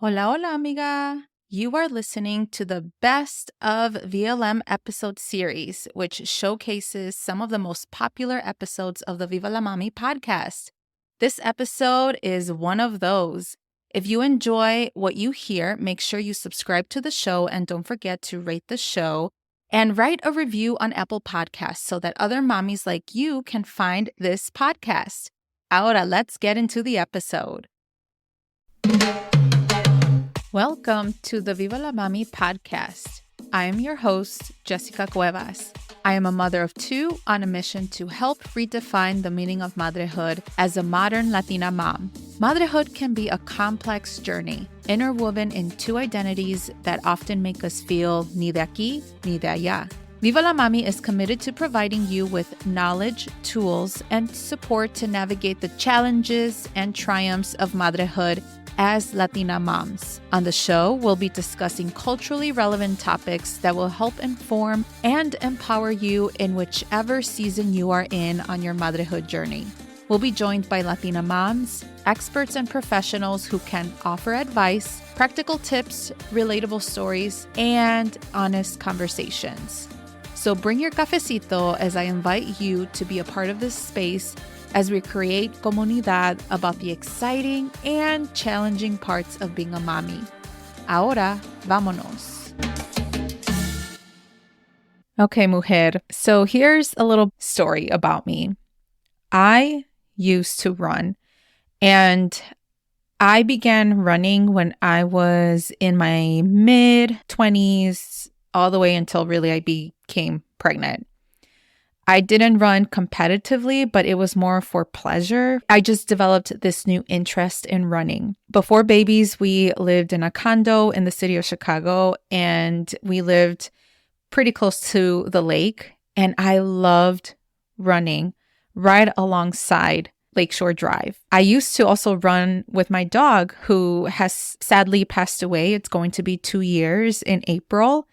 Hola, hola, amiga. You are listening to the Best of VLM episode series, which showcases some of the most popular episodes of the Viva la Mami podcast. This episode is one of those. If you enjoy what you hear, make sure you subscribe to the show and don't forget to rate the show and write a review on Apple Podcasts so that other mommies like you can find this podcast. Ahora, let's get into the episode. Welcome to the Viva la Mami podcast. I am your host, Jessica Cuevas. I am a mother of two on a mission to help redefine the meaning of motherhood as a modern Latina mom. Motherhood can be a complex journey, interwoven in two identities that often make us feel ni de aquí ni de allá. Viva la Mami is committed to providing you with knowledge, tools, and support to navigate the challenges and triumphs of motherhood as Latina moms. On the show, we'll be discussing culturally relevant topics that will help inform and empower you in whichever season you are in on your motherhood journey. We'll be joined by Latina moms, experts and professionals who can offer advice, practical tips, relatable stories, and honest conversations. So bring your cafecito as I invite you to be a part of this space as we create comunidad about the exciting and challenging parts of being a mommy. Ahora, vámonos. Okay, mujer. So here's a little story about me. I used to run, and I began running when I was in my mid-20s, all the way until really I became pregnant. I didn't run competitively, but it was more for pleasure. I just developed this new interest in running. Before babies, we lived in a condo in the city of Chicago, and we lived pretty close to the lake. And I loved running right alongside Lakeshore Drive. I used to also run with my dog, who has sadly passed away. It's going to be 2 years in April.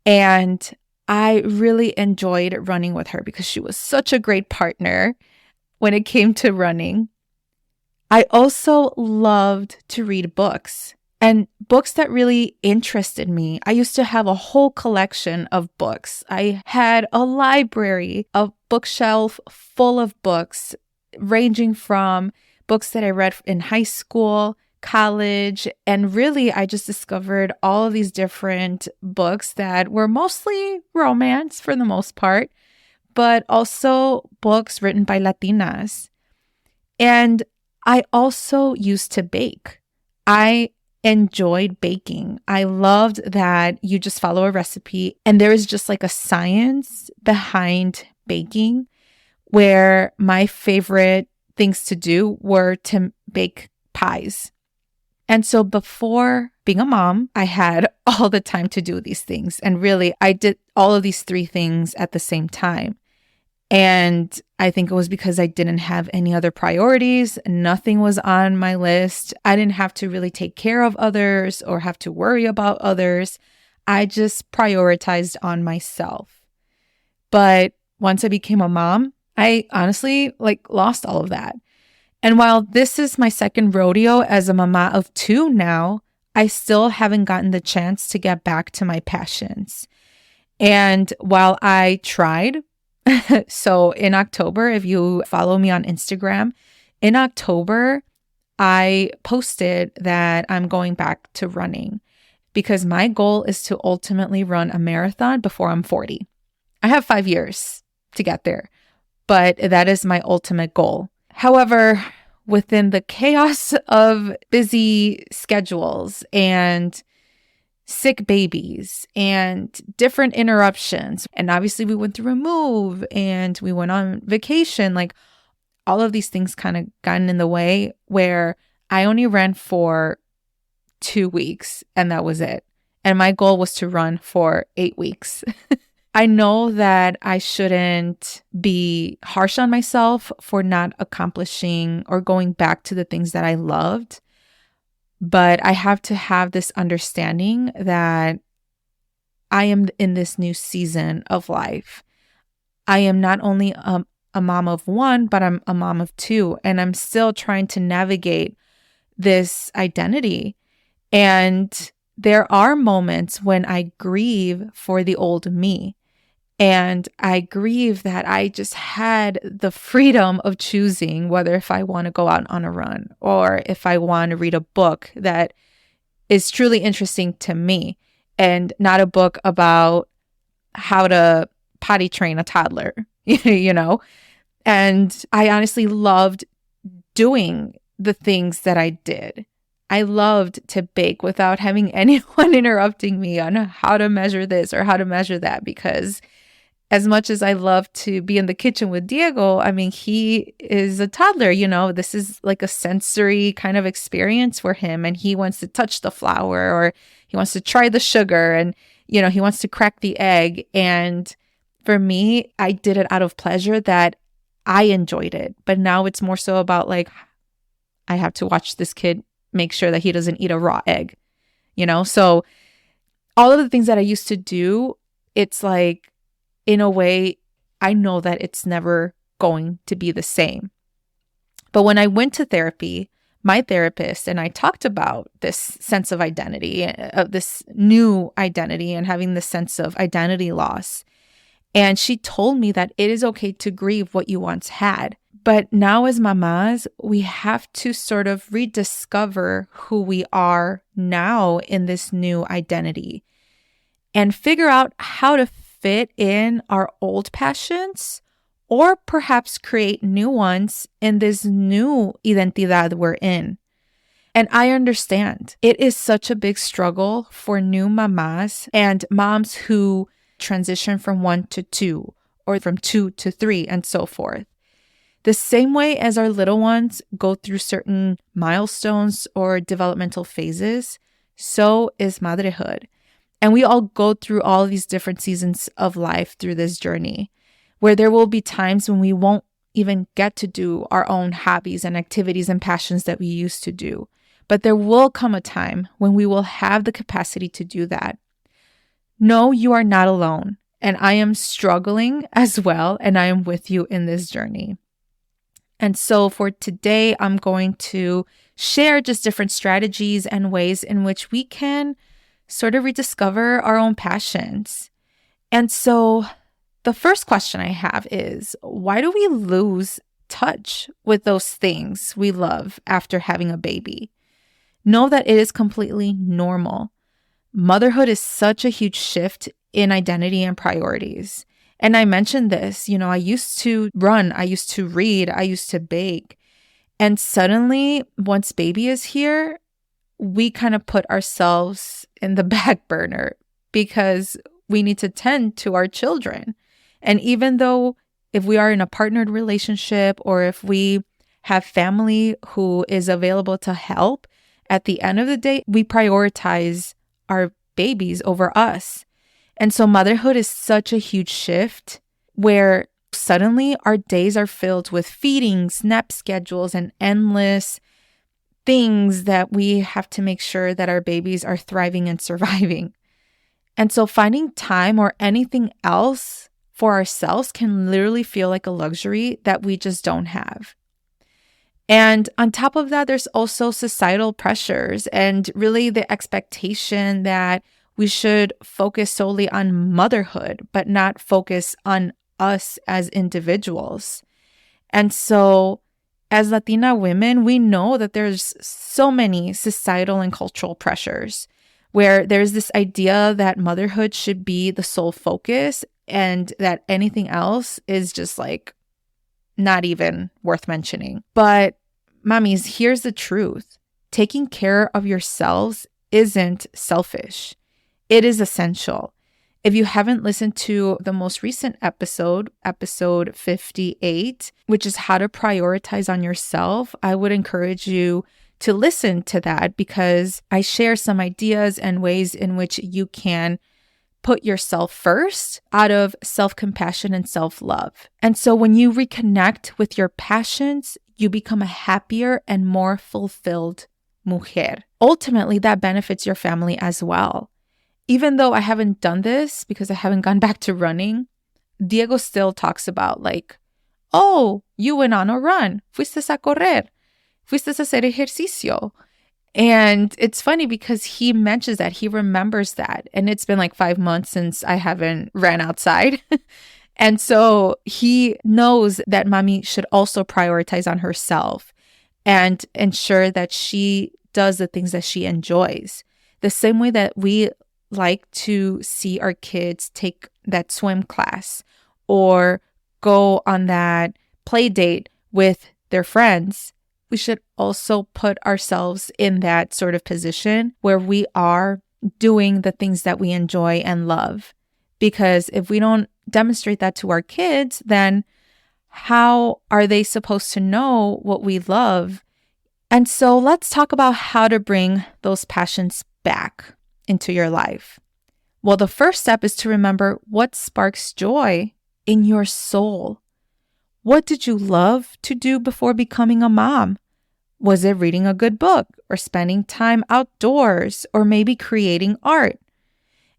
And I really enjoyed running with her because she was such a great partner when it came to running. I also loved to read books, and books that really interested me. I used to have a whole collection of books. I had a library, a bookshelf full of books, ranging from books that I read in high school, college, and really I just discovered all of these different books that were mostly romance for the most part, but also books written by Latinas. And I also used to bake. I enjoyed baking. I loved that you just follow a recipe and there is just like a science behind baking, where my favorite things to do were to bake pies. And so before being a mom, I had all the time to do these things. And really, I did all of these three things at the same time. And I think it was because I didn't have any other priorities. Nothing was on my list. I didn't have to really take care of others or have to worry about others. I just prioritized on myself. But once I became a mom, I honestly lost all of that. And while this is my second rodeo as a mama of two now, I still haven't gotten the chance to get back to my passions. And while I tried, so in October, if you follow me on Instagram, in October, I posted that I'm going back to running because my goal is to ultimately run a marathon before I'm 40. I have 5 years to get there, but that is my ultimate goal. However, within the chaos of busy schedules and sick babies and different interruptions, and obviously we went through a move and we went on vacation, all of these things kind of gotten in the way where I only ran for 2 weeks and that was it. And my goal was to run for 8 weeks. I know that I shouldn't be harsh on myself for not accomplishing or going back to the things that I loved, but I have to have this understanding that I am in this new season of life. I am not only a mom of one, but I'm a mom of two, and I'm still trying to navigate this identity. And there are moments when I grieve for the old me. And I grieve that I just had the freedom of choosing whether if I want to go out on a run or if I want to read a book that is truly interesting to me and not a book about how to potty train a toddler, you know? And I honestly loved doing the things that I did. I loved to bake without having anyone interrupting me on how to measure this or how to measure that, because as much as I love to be in the kitchen with Diego, I mean, he is a toddler, this is like a sensory kind of experience for him. And he wants to touch the flour or he wants to try the sugar and, he wants to crack the egg. And for me, I did it out of pleasure that I enjoyed it. But now it's more so about like, I have to watch this kid make sure that he doesn't eat a raw egg, So all of the things that I used to do, it's like, in a way, I know that it's never going to be the same. But when I went to therapy, my therapist and I talked about this sense of identity, of this new identity and having this sense of identity loss. And she told me that it is okay to grieve what you once had. But now as mamas, we have to sort of rediscover who we are now in this new identity and figure out how to fit in our old passions or perhaps create new ones in this new identidad we're in. And I understand it is such a big struggle for new mamas and moms who transition from 1 to 2 or from 2 to 3 and so forth. The same way as our little ones go through certain milestones or developmental phases, so is motherhood. And we all go through all of these different seasons of life through this journey, where there will be times when we won't even get to do our own hobbies and activities and passions that we used to do. But there will come a time when we will have the capacity to do that. No, you are not alone. And I am struggling as well. And I am with you in this journey. And so for today, I'm going to share just different strategies and ways in which we can sort of rediscover our own passions. And so the first question I have is, why do we lose touch with those things we love after having a baby? Know that it is completely normal. Motherhood is such a huge shift in identity and priorities. And I mentioned this, I used to run, I used to read, I used to bake. And suddenly, once baby is here, we kind of put ourselves in the back burner because we need to tend to our children. And even though if we are in a partnered relationship or if we have family who is available to help, at the end of the day, we prioritize our babies over us. And so motherhood is such a huge shift where suddenly our days are filled with feedings, nap schedules, and endless things that we have to make sure that our babies are thriving and surviving. And so finding time or anything else for ourselves can literally feel like a luxury that we just don't have. And on top of that, there's also societal pressures and really the expectation that we should focus solely on motherhood, but not focus on us as individuals. And so as Latina women, we know that there's so many societal and cultural pressures where there's this idea that motherhood should be the sole focus and that anything else is just like not even worth mentioning. But mommies, here's the truth. Taking care of yourselves isn't selfish. It is essential. If you haven't listened to the most recent episode 58, which is how to prioritize on yourself, I would encourage you to listen to that because I share some ideas and ways in which you can put yourself first out of self-compassion and self-love. And so when you reconnect with your passions, you become a happier and more fulfilled mujer. Ultimately, that benefits your family as well. Even though I haven't done this because I haven't gone back to running, Diego still talks about like, oh, you went on a run, fuiste a correr, fuiste a hacer ejercicio. And it's funny because he mentions that, he remembers that. And it's been like 5 months since I haven't ran outside. And so he knows that mommy should also prioritize on herself and ensure that she does the things that she enjoys. The same way that we like to see our kids take that swim class or go on that play date with their friends, we should also put ourselves in that sort of position where we are doing the things that we enjoy and love. Because if we don't demonstrate that to our kids, then how are they supposed to know what we love? And so let's talk about how to bring those passions back into your life. Well, the first step is to remember what sparks joy in your soul. What did you love to do before becoming a mom? Was it reading a good book or spending time outdoors or maybe creating art?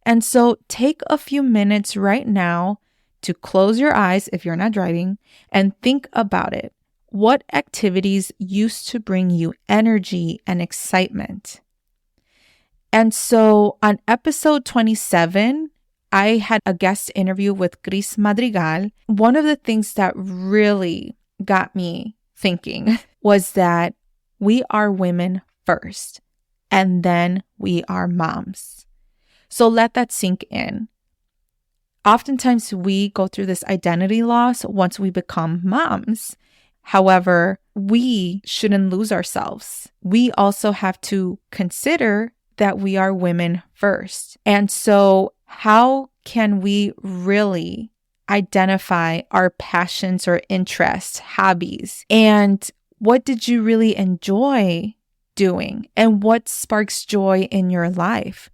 And so take a few minutes right now to close your eyes if you're not driving and think about it. What activities used to bring you energy and excitement? And so on episode 27, I had a guest interview with Cris Madrigal. One of the things that really got me thinking was that we are women first, and then we are moms. So let that sink in. Oftentimes we go through this identity loss once we become moms. However, we shouldn't lose ourselves. We also have to consider that we are women first. And so how can we really identify our passions or interests, hobbies, and what did you really enjoy doing, and what sparks joy in your life?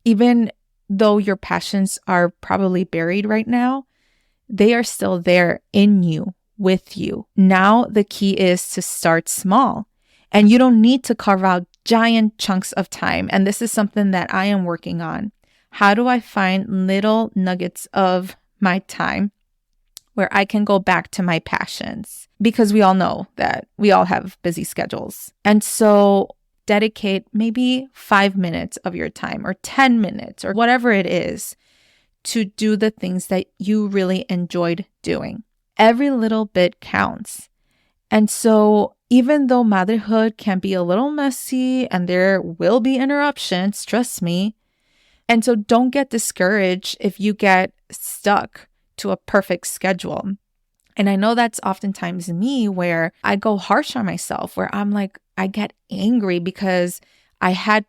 Even though your passions are probably buried right now, they are still there in you, with you. Now the key is to start small, and you don't need to carve out giant chunks of time. And this is something that I am working on. How do I find little nuggets of my time where I can go back to my passions? Because we all know that we all have busy schedules. And so dedicate maybe 5 minutes of your time or 10 minutes or whatever it is to do the things that you really enjoyed doing. Every little bit counts. And so even though motherhood can be a little messy and there will be interruptions, trust me. And so don't get discouraged if you get stuck to a perfect schedule. And I know that's oftentimes me where I go harsh on myself, where I'm like, I get angry because I had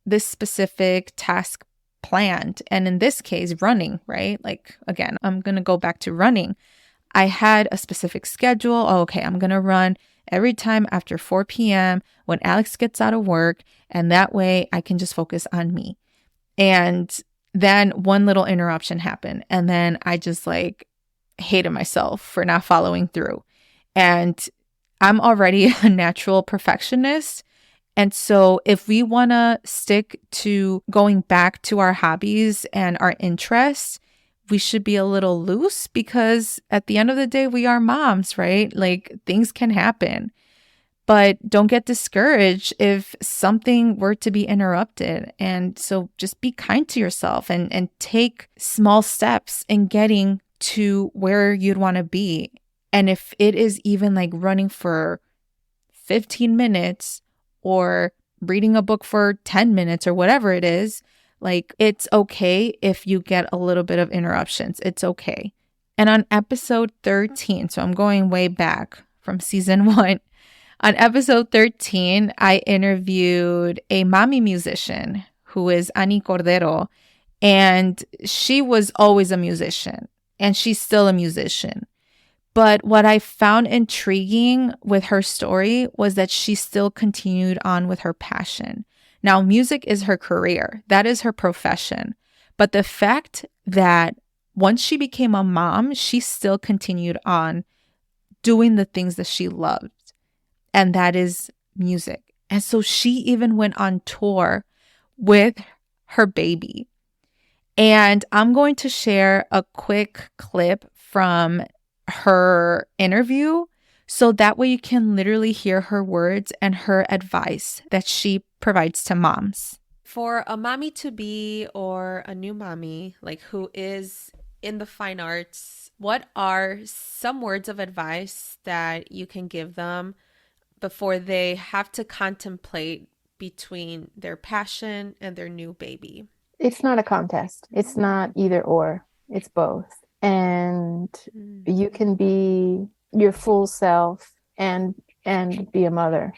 this specific task planned. And in this case, running, right? Like, again, I'm going to go back to running. I had a specific schedule. Oh, okay, I'm going to run every time after 4 p.m. when Alex gets out of work. And that way I can just focus on me. And then one little interruption happened. And then I just like hated myself for not following through. And I'm already a natural perfectionist. And so if we want to stick to going back to our hobbies and our interests, we should be a little loose because at the end of the day, we are moms, right? Like things can happen. But don't get discouraged if something were to be interrupted. And so just be kind to yourself and take small steps in getting to where you'd want to be. And if it is even like running for 15 minutes or reading a book for 10 minutes or whatever it is, like it's okay if you get a little bit of interruptions. It's okay. And on episode 13, so I'm going way back from season 1. On episode 13, I interviewed a mommy musician who is Ani Cordero, and she was always a musician, and she's still a musician. But what I found intriguing with her story was that she still continued on with her passion. Now, music is her career. That is her profession. But the fact that once she became a mom, she still continued on doing the things that she loved. And that is music. And so she even went on tour with her baby. And I'm going to share a quick clip from her interview So that way you can literally hear her words and her advice that she provides to moms. For a mommy to be or a new mommy, like who is in the fine arts, what are some words of advice that you can give them before they have to contemplate between their passion and their new baby? It's not a contest. It's not either or. It's both. And you can be your full self and be a mother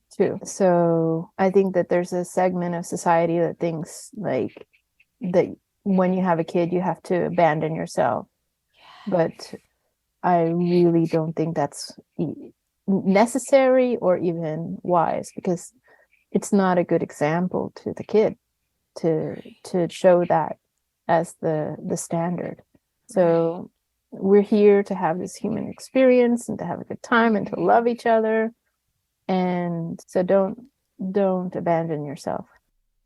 too. So I think that there's a segment of society that thinks like that when you have a kid, you have to abandon yourself. But I really don't think that's necessary or even wise, because it's not a good example to the kid to show that as the standard. So we're here to have this human experience and to have a good time and to love each other. And so don't abandon yourself.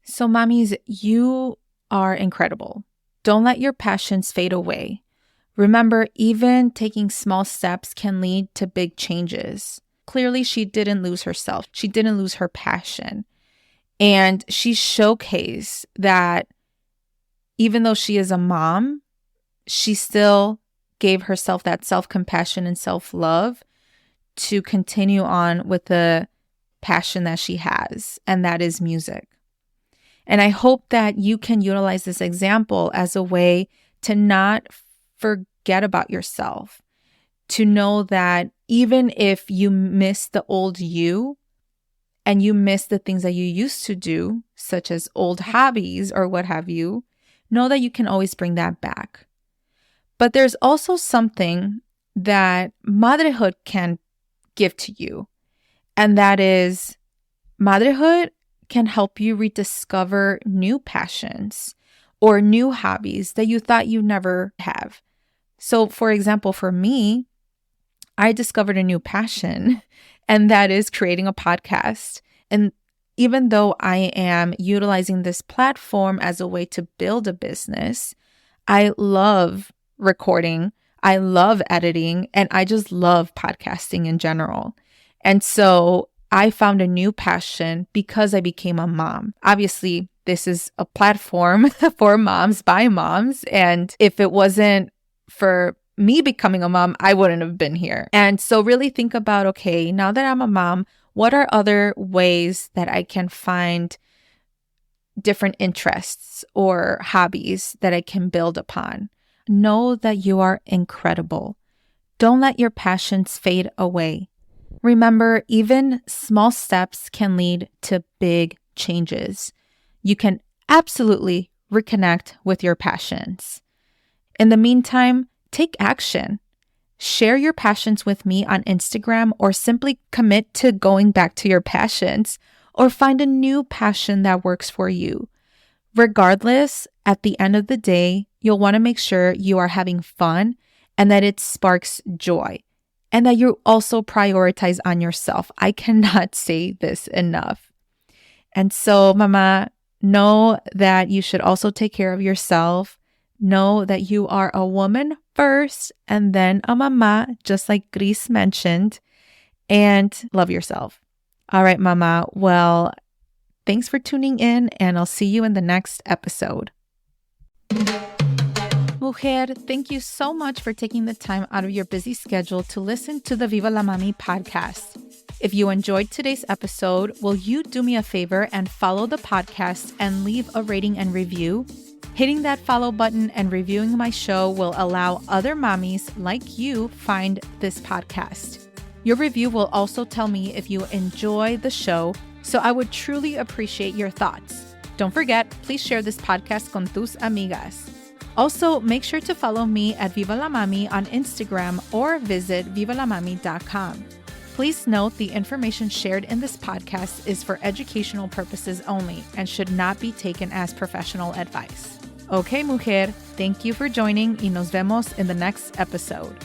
So mommies, you are incredible. Don't let your passions fade away. Remember, even taking small steps can lead to big changes. Clearly, she didn't lose herself. She didn't lose her passion. And she showcased that even though she is a mom, she still gave herself that self-compassion and self-love to continue on with the passion that she has, and that is music. And I hope that you can utilize this example as a way to not forget about yourself, to know that even if you miss the old you and you miss the things that you used to do, such as old hobbies or what have you, know that you can always bring that back. But there's also something that motherhood can give to you, and that is motherhood can help you rediscover new passions or new hobbies that you thought you never have. So, for example, for me, I discovered a new passion, and that is creating a podcast. And even though I am utilizing this platform as a way to build a business, I love recording, I love editing, and I just love podcasting in general. And so I found a new passion because I became a mom. Obviously, this is a platform for moms by moms. And if it wasn't for me becoming a mom, I wouldn't have been here. And so really think about, okay, now that I'm a mom, what are other ways that I can find different interests or hobbies that I can build upon? Know that you are incredible. Don't let your passions fade away. Remember, even small steps can lead to big changes. You can absolutely reconnect with your passions. In the meantime, take action. Share your passions with me on Instagram, or simply commit to going back to your passions, or find a new passion that works for you. Regardless, at the end of the day, you'll want to make sure you are having fun and that it sparks joy, and that you also prioritize on yourself. I cannot say this enough. And so, mama, know that you should also take care of yourself. Know that you are a woman first and then a mama, just like Gris mentioned, and love yourself. All right, mama. Well, thanks for tuning in, and I'll see you in the next episode. Mujer, thank you so much for taking the time out of your busy schedule to listen to the Viva la Mami podcast. If you enjoyed today's episode, will you do me a favor and follow the podcast and leave a rating and review? Hitting that follow button and reviewing my show will allow other mommies like you find this podcast. Your review will also tell me if you enjoy the show, so I would truly appreciate your thoughts. Don't forget, please share this podcast con tus amigas. Also, make sure to follow me at Viva la Mami on Instagram or visit vivalamami.com. Please note the information shared in this podcast is for educational purposes only and should not be taken as professional advice. Okay, mujer, thank you for joining y nos vemos in the next episode.